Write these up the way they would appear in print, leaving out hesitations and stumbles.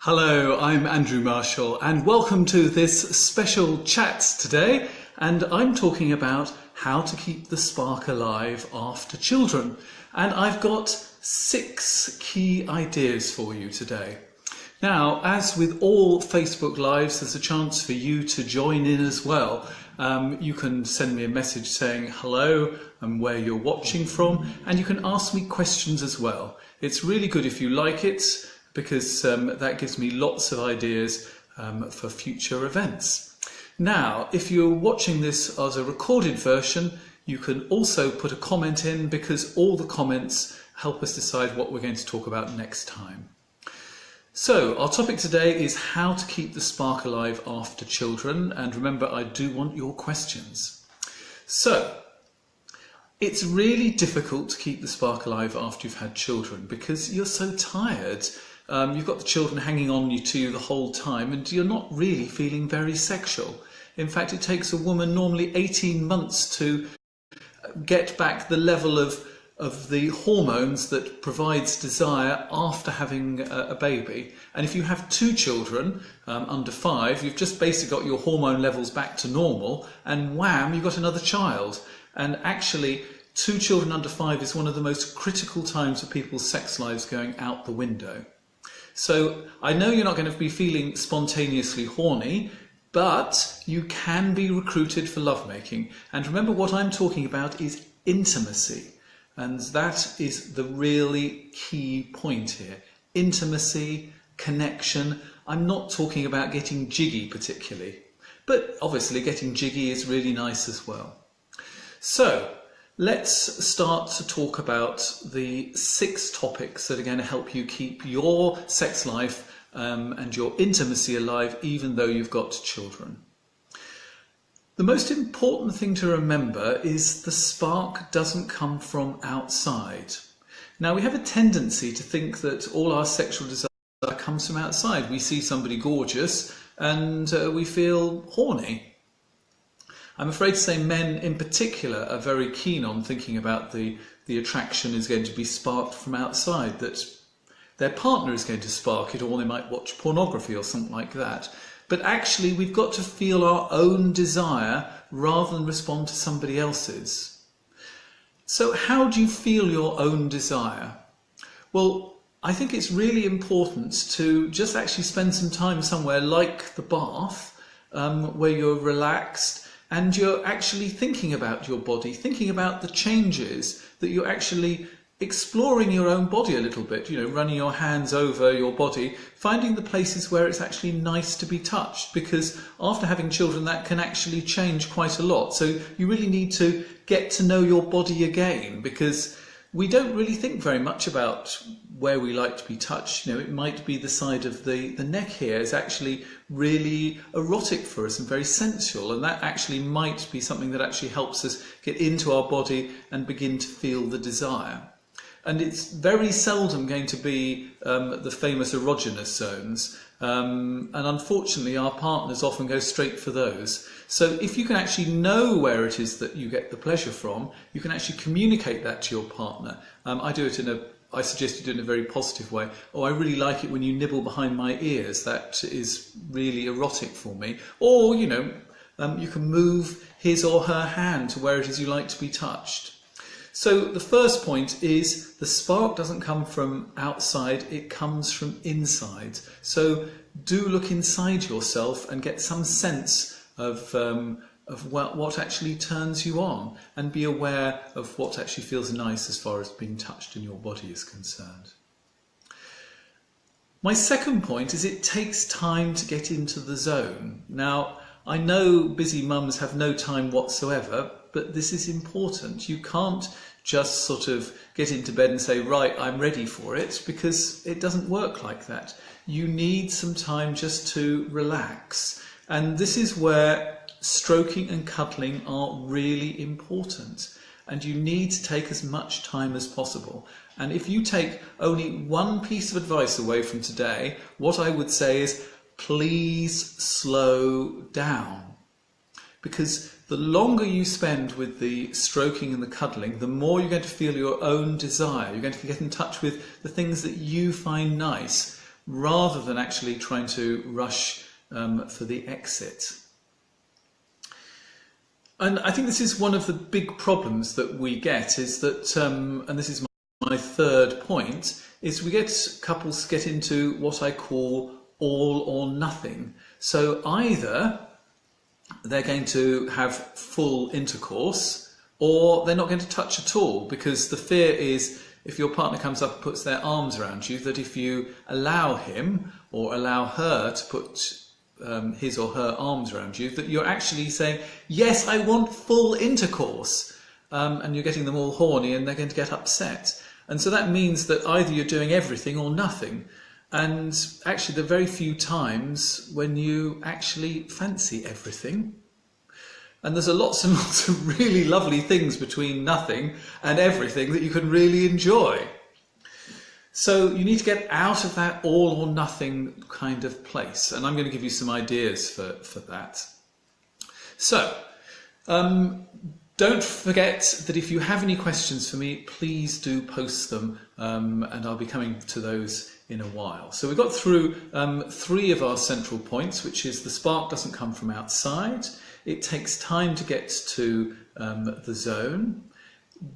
Hello, I'm Andrew Marshall and welcome to this special chat today, and I'm talking about how to keep the spark alive after children, and I've got 6 key ideas for you today. Now, as with all Facebook Lives, there's a chance for you to join in as well. You can send me a message saying hello and where you're watching from, and you can ask me questions as well. It's really good if you like it, because that gives me lots of ideas for future events. Now, if you're watching this as a recorded version, you can also put a comment in, because all the comments help us decide what we're going to talk about next time. So, our topic today is how to keep the spark alive after children, and remember, I do want your questions. So, it's really difficult to keep the spark alive after you've had children because you're so tired. You've got the children hanging on to you the whole time and you're not really feeling very sexual. In fact, it takes a woman normally 18 months to get back the level of the hormones that provides desire after having a baby. And if you have 2 children under 5, you've just basically got your hormone levels back to normal, and wham, you've got another child. And actually, 2 children under 5 is one of the most critical times of people's sex lives going out the window. So I know you're not going to be feeling spontaneously horny, but you can be recruited for lovemaking. And remember, what I'm talking about is intimacy. And that is the really key point here. Intimacy, connection. I'm not talking about getting jiggy particularly, but obviously getting jiggy is really nice as well. So let's start to talk about the 6 topics that are going to help you keep your sex life and your intimacy alive even though you've got children. The most important thing to remember is the spark doesn't come from outside. Now, we have a tendency to think that all our sexual desire comes from outside. We see somebody gorgeous and we feel horny. I'm afraid to say men in particular are very keen on thinking about the attraction is going to be sparked from outside, that their partner is going to spark it, or they might watch pornography or something like that. But actually, we've got to feel our own desire rather than respond to somebody else's. So how do you feel your own desire? Well, I think it's really important to just actually spend some time somewhere like the bath, where you're relaxed and you're actually thinking about your body, thinking about the changes, that you're actually exploring your own body a little bit, running your hands over your body, finding the places where it's actually nice to be touched, because after having children that can actually change quite a lot. So you really need to get to know your body again, because we don't really think very much about where we like to be touched. It might be the side of the neck here is actually really erotic for us and very sensual, and that actually might be something that actually helps us get into our body and begin to feel the desire. And it's very seldom going to be the famous erogenous zones, and unfortunately our partners often go straight for those. So if you can actually know where it is that you get the pleasure from, you can actually communicate that to your partner. I suggest you do it in a very positive way. Oh, I really like it when you nibble behind my ears. That is really erotic for me. Or, you can move his or her hand to where it is you like to be touched. So the first point is the spark doesn't come from outside, it comes from inside. So do look inside yourself and get some sense of what actually turns you on, and be aware of what actually feels nice as far as being touched in your body is concerned. My second point is it takes time to get into the zone. Now, I know busy mums have no time whatsoever, but this is important. You can't just sort of get into bed and say, right, I'm ready for it, because it doesn't work like that. You need some time just to relax. And this is where stroking and cuddling are really important. And you need to take as much time as possible. And if you take only one piece of advice away from today, what I would say is, please slow down. Because the longer you spend with the stroking and the cuddling, the more you're going to feel your own desire. You're going to get in touch with the things that you find nice. rather than actually trying to rush for the exit. And I think this is one of the big problems that we get, is that, and this is my third point, is we get couples get into what I call all or nothing. So either they're going to have full intercourse, or they're not going to touch at all, because the fear is, if your partner comes up and puts their arms around you, that if you allow him or allow her to put his or her arms around you, that you're actually saying, yes, I want full intercourse, and you're getting them all horny and they're going to get upset. And so that means that either you're doing everything or nothing. And actually there are very few times when you actually fancy everything. And there's lots and lots of really lovely things between nothing and everything that you can really enjoy. So you need to get out of that all or nothing kind of place. And I'm going to give you some ideas for that. So, don't forget that if you have any questions for me, please do post them, and I'll be coming to those in a while. So we've got through 3 of our central points, which is the spark doesn't come from outside. It takes time to get to the zone.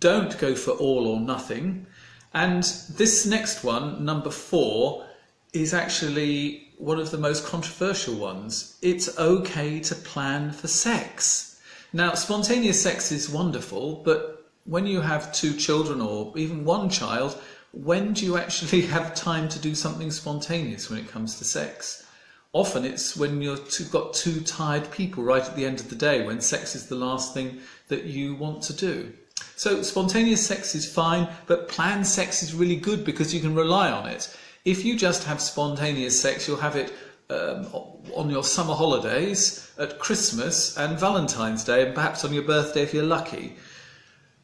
Don't go for all or nothing. And this next one, number 4, is actually one of the most controversial ones. It's okay to plan for sex. Now, spontaneous sex is wonderful, but when you have 2 children or even 1 child, when do you actually have time to do something spontaneous when it comes to sex? Often it's when you've got 2 tired people right at the end of the day, when sex is the last thing that you want to do. So spontaneous sex is fine, but planned sex is really good because you can rely on it. If you just have spontaneous sex, you'll have it on your summer holidays, at Christmas and Valentine's Day, and perhaps on your birthday if you're lucky.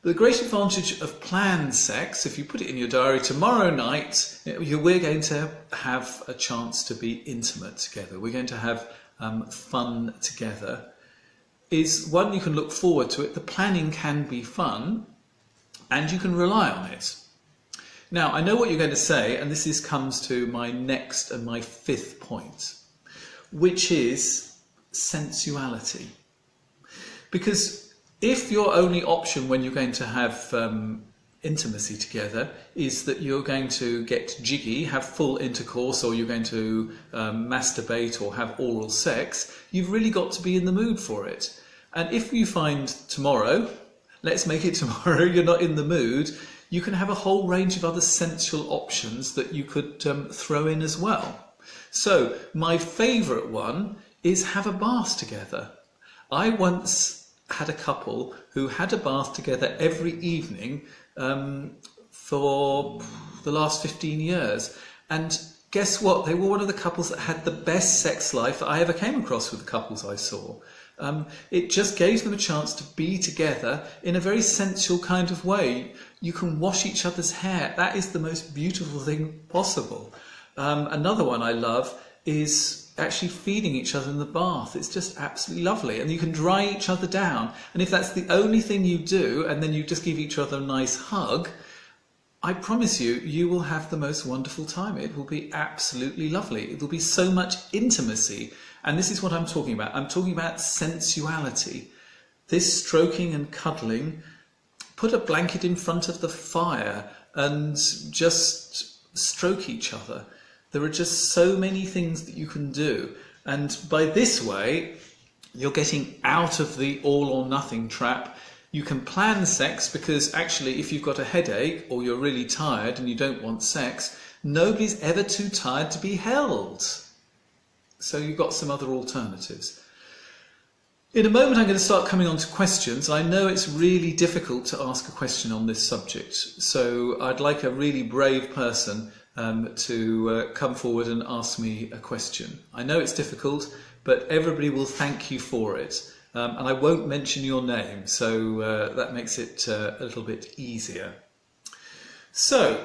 The great advantage of planned sex, if you put it in your diary, tomorrow night we're going to have a chance to be intimate together. We're going to have fun together. Is one, you can look forward to it. The planning can be fun and you can rely on it. Now, I know what you're going to say, and this comes to my next and my 5th point, which is sensuality. Because if your only option when you're going to have intimacy together is that you're going to get jiggy, have full intercourse, or you're going to masturbate or have oral sex, you've really got to be in the mood for it. And if you find tomorrow, let's make it tomorrow, you're not in the mood, you can have a whole range of other sensual options that you could throw in as well. So my favourite one is have a bath together. I once had a couple who had a bath together every evening for the last 15 years. And guess what? They were one of the couples that had the best sex life I ever came across with the couples I saw. It just gave them a chance to be together in a very sensual kind of way. You can wash each other's hair. That is the most beautiful thing possible. Another one I love is actually feeding each other in the bath. It's just absolutely lovely. And you can dry each other down. And if that's the only thing you do, and then you just give each other a nice hug, I promise you, you will have the most wonderful time. It will be absolutely lovely. It will be so much intimacy. And this is what I'm talking about. I'm talking about sensuality. This stroking and cuddling. Put a blanket in front of the fire and just stroke each other. There are just so many things that you can do. And by this way, you're getting out of the all or nothing trap. You can plan sex because actually if you've got a headache or you're really tired and you don't want sex, nobody's ever too tired to be held. So you've got some other alternatives. In a moment I'm going to start coming on to questions. I know it's really difficult to ask a question on this subject, so I'd like a really brave person to come forward and ask me a question. I know it's difficult, but everybody will thank you for it. And I won't mention your name, so that makes it a little bit easier. So,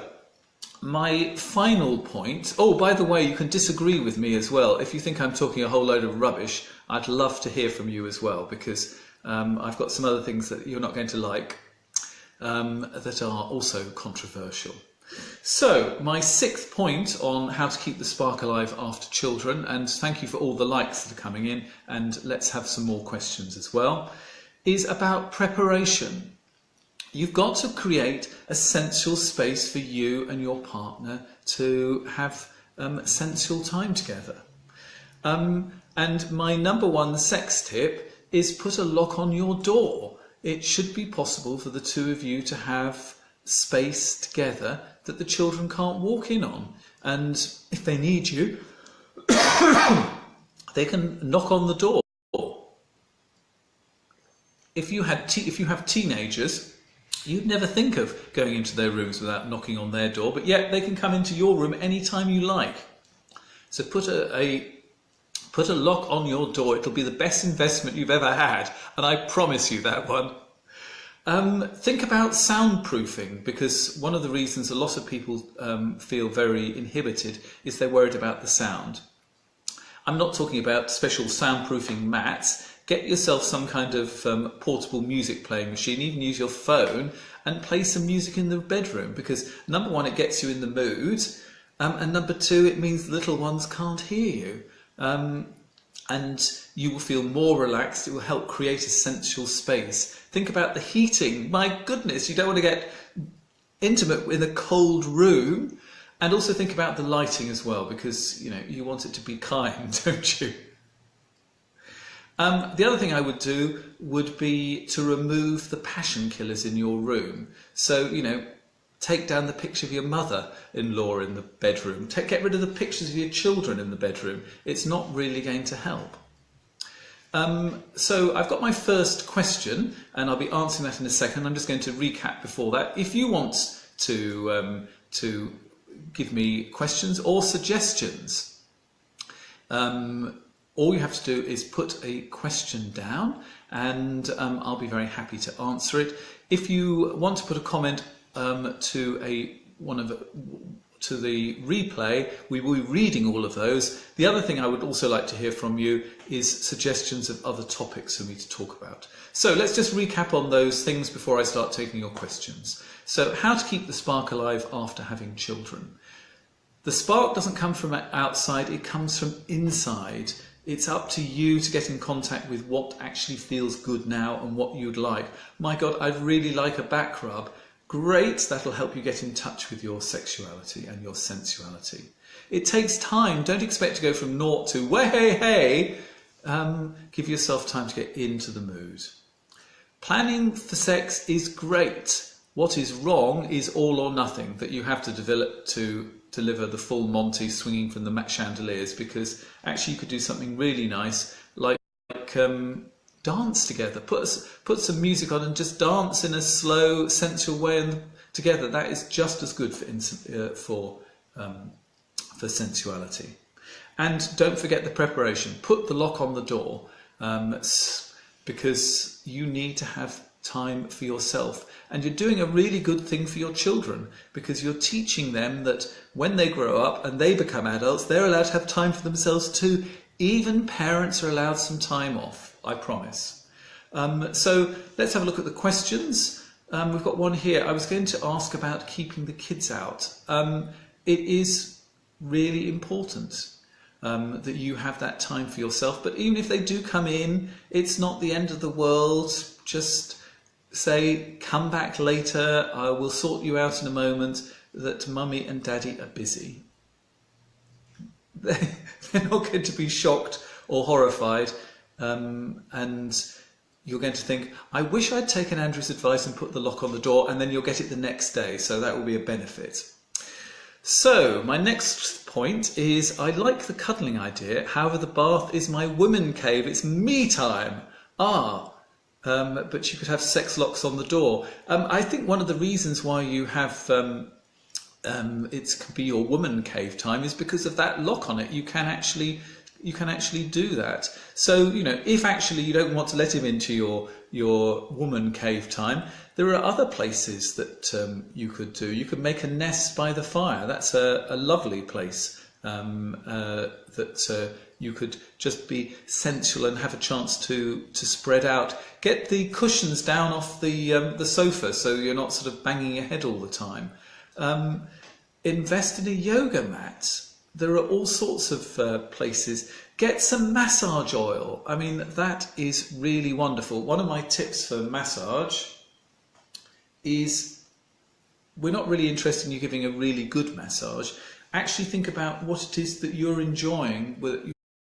my final point, oh, by the way, you can disagree with me as well. If you think I'm talking a whole load of rubbish, I'd love to hear from you as well, because I've got some other things that you're not going to like that are also controversial. So, my sixth point on how to keep the spark alive after children, and thank you for all the likes that are coming in, and let's have some more questions as well, is about preparation. You've got to create a sensual space for you and your partner to have sensual time together. And my number one sex tip is put a lock on your door. It should be possible for the two of you to have space together that the children can't walk in on. And if they need you, they can knock on the door. If you have teenagers, you'd never think of going into their rooms without knocking on their door, but yet they can come into your room anytime you like. So put a lock on your door. It'll be the best investment you've ever had, and I promise you that one. Think about soundproofing, because one of the reasons a lot of people feel very inhibited is they're worried about the sound. I'm not talking about special soundproofing mats. Get yourself some kind of portable music playing machine, even use your phone and play some music in the bedroom, because number one, it gets you in the mood, and number two, it means the little ones can't hear you. And you will feel more relaxed. It will help create a sensual space. Think about the heating. My goodness, you don't want to get intimate in a cold room. And also think about the lighting as well, because you want it to be kind, don't you? The other thing I would do would be to remove the passion killers in your room. So, take down the picture of your mother-in-law in the bedroom. Get rid of the pictures of your children in the bedroom. It's not really going to help. So I've got my first question, and I'll be answering that in a second. I'm just going to recap before that. If you want to give me questions or suggestions, all you have to do is put a question down, and I'll be very happy to answer it. If you want to put a comment to the replay, we will be reading all of those. The other thing I would also like to hear from you is suggestions of other topics for me to talk about. So let's just recap on those things before I start taking your questions. So how to keep the spark alive after having children. The spark doesn't come from outside, it comes from inside. It's up to you to get in contact with what actually feels good now and what you'd like. My God, I'd really like a back rub. Great, that'll help you get in touch with your sexuality and your sensuality. It takes time. Don't expect to go from naught to way, hey, hey. Give yourself time to get into the mood. Planning for sex is great. What is wrong is all or nothing, that you have to develop to deliver the full Monty swinging from the chandeliers, because actually you could do something really nice like dance together. Put some music on and just dance in a slow, sensual way and together. That is just as good for sensuality. And don't forget the preparation. Put the lock on the door, because you need to have time for yourself. And you're doing a really good thing for your children, because you're teaching them that when they grow up and they become adults, they're allowed to have time for themselves too. Even parents are allowed some time off, I promise. So let's have a look at the questions. We've got one here. I was going to ask about keeping the kids out. It is really important that you have that time for yourself. But even if they do come in, it's not the end of the world. Just say, come back later. I will sort you out in a moment, that mummy and daddy are busy. They're not going to be shocked or horrified, and you're going to think, I wish I'd taken Andrew's advice and put the lock on the door, and then you'll get it the next day, so that will be a benefit. So my next point is, I like the cuddling idea, however the bath is my woman cave, it's me time. But you could have sex locks on the door. I think one of the reasons why you have it could be your woman cave time is because of that lock on it. You can actually do that. So if actually you don't want to let him into your woman cave time, there are other places that you could do. You could make a nest by the fire. That's a lovely place that you could just be sensual and have a chance to spread out. Get the cushions down off the sofa so you're not sort of banging your head all the time. Invest in a yoga mat. There are all sorts of places. Get some massage oil. I mean, that is really wonderful. One of my tips for massage is, we're not really interested in you giving a really good massage. Actually think about what it is that you're enjoying.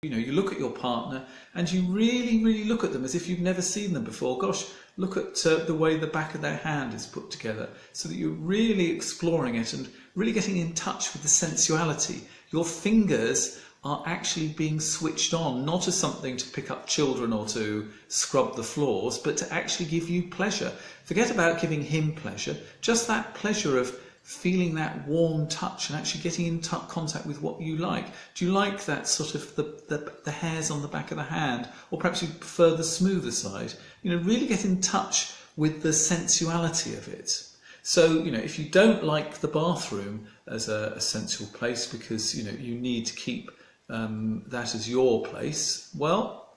You know, you look at your partner and you really, really look at them as if you've never seen them before. Gosh, look at the way the back of their hand is put together, so that you're really exploring it and really getting in touch with the sensuality. Your fingers are actually being switched on, not as something to pick up children or to scrub the floors, but to actually give you pleasure. Forget about giving him pleasure, just that pleasure of feeling that warm touch and actually getting in contact with what you like. Do you like that sort of the hairs on the back of the hand, or perhaps you prefer the smoother side? You know, really get in touch with the sensuality of it. So, you know, if you don't like the bathroom as a sensual place because, you know, you need to keep that as your place, well,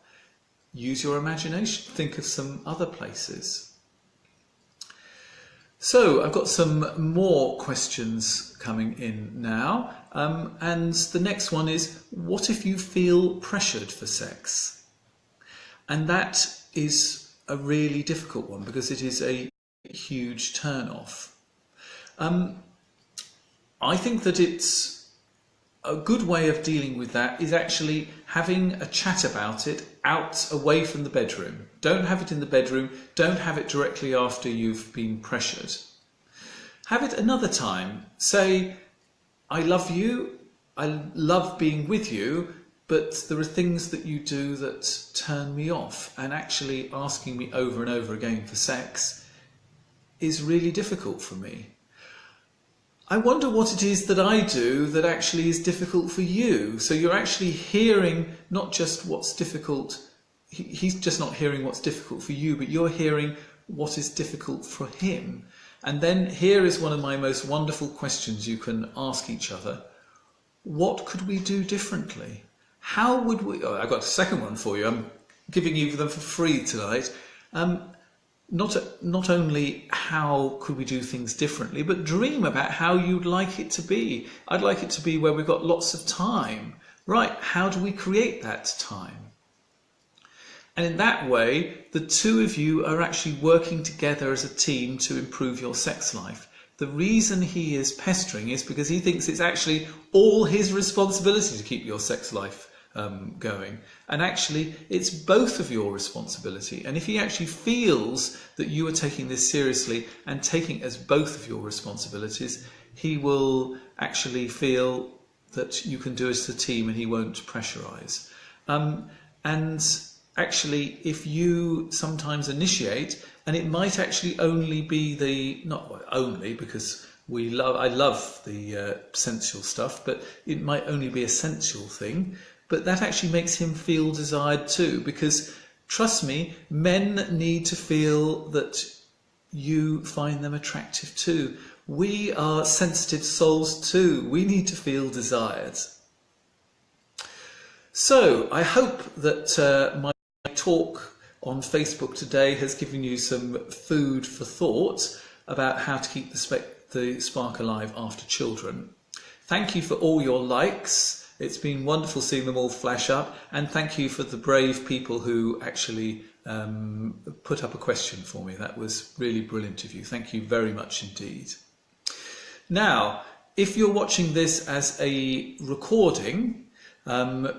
use your imagination. Think of some other places. So I've got some more questions coming in now, and the next one is, what if you feel pressured for sex? And that is a really difficult one because it is a huge turn-off. I think that it's a good way of dealing with that is actually having a chat about it away from the bedroom. Don't have it in the bedroom. Don't have it directly after you've been pressured. Have it another time. Say, I love you. I love being with you, but there are things that you do that turn me off, and actually asking me over and over again for sex is really difficult for me. I wonder what it is that I do that actually is difficult for you. So you're actually hearing not just what's difficult, he's just not hearing what's difficult for you, but you're hearing what is difficult for him. And then here is one of my most wonderful questions you can ask each other. What could we do differently? How would we... Oh, I've got a second one for you. I'm giving you them for free tonight. Not only how could we do things differently, but dream about how you'd like it to be. I'd like it to be where we've got lots of time. Right, how do we create that time? And in that way, the two of you are actually working together as a team to improve your sex life. The reason he is pestering is because he thinks it's actually all his responsibility to keep your sex life going, and actually it's both of your responsibility. And if he actually feels that you are taking this seriously and taking it as both of your responsibilities, he will actually feel that you can do it as a team and he won't pressurize. And actually, if you sometimes initiate, and it might actually only be not only because I love the sensual stuff, but it might only be a sensual thing. But that actually makes him feel desired too, because trust me, men need to feel that you find them attractive too. We are sensitive souls too. We need to feel desired. So I hope that my talk on Facebook today has given you some food for thought about how to keep the spark alive after children. Thank you for all your likes. It's been wonderful seeing them all flash up, and thank you for the brave people who actually put up a question for me. That was really brilliant of you. Thank you very much indeed. Now, if you're watching this as a recording,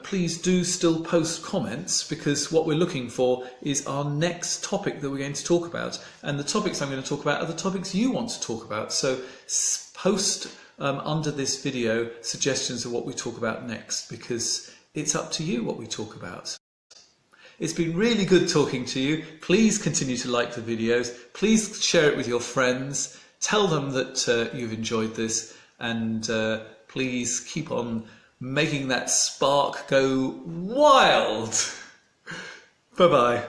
please do still post comments, because what we're looking for is our next topic that we're going to talk about. And the topics I'm going to talk about are the topics you want to talk about. So post under this video suggestions of what we talk about next, because it's up to you what we talk about. It's been really good talking to you. Please continue to like the videos. Please share it with your friends. Tell them that you've enjoyed this, and please keep on making that spark go wild. Bye-bye.